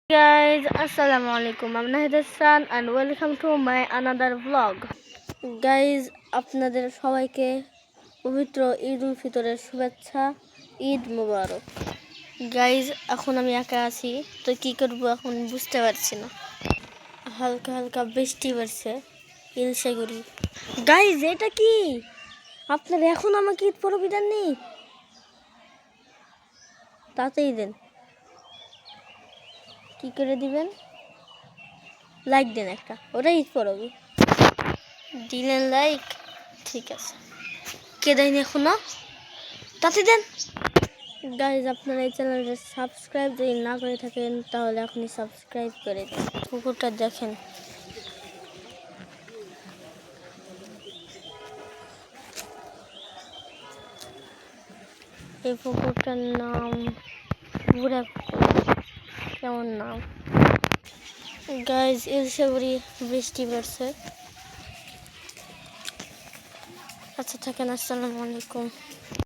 Guys, assalamu alaikum. I'm Nahid Hassan and welcome to my another vlog. Guys, আপনাদের সবাইকে পবিত্র ঈদ উল ফিতরের শুভেচ্ছা, ঈদ মুবারক। গাইজ, এখন আমি একা আছি, তো কি করব এখন বুঝতে পারছি না। হালকা হালকা বৃষ্টি পড়ছে, ইলশেগুড়ি। গাইজ, এটা কি? আপনারা এখন আমাকে ঈদ পরব বিধান নেই, তাতেই দেন। কি করে দিবেন? লাইক দেন একটা, ওটা ঈদ পরবি। দিলেন লাইক, ঠিক আছে। কে দেয়নি এখনো? তাতে দেন। গাইজ, আপনারা এই চ্যানেলটা সাবস্ক্রাইব যদি না করে থাকেন তাহলে এখনই সাবস্ক্রাইব করে দেন। পুকুরটা দেখেন, এই পুকুরটার নাম বুড়া পুকুর। কেমন নাম? গাইজ, ইলশেগুড়ি বৃষ্টি পড়ছে। আচ্ছা থাকেন, আসসালামু আলাইকুম।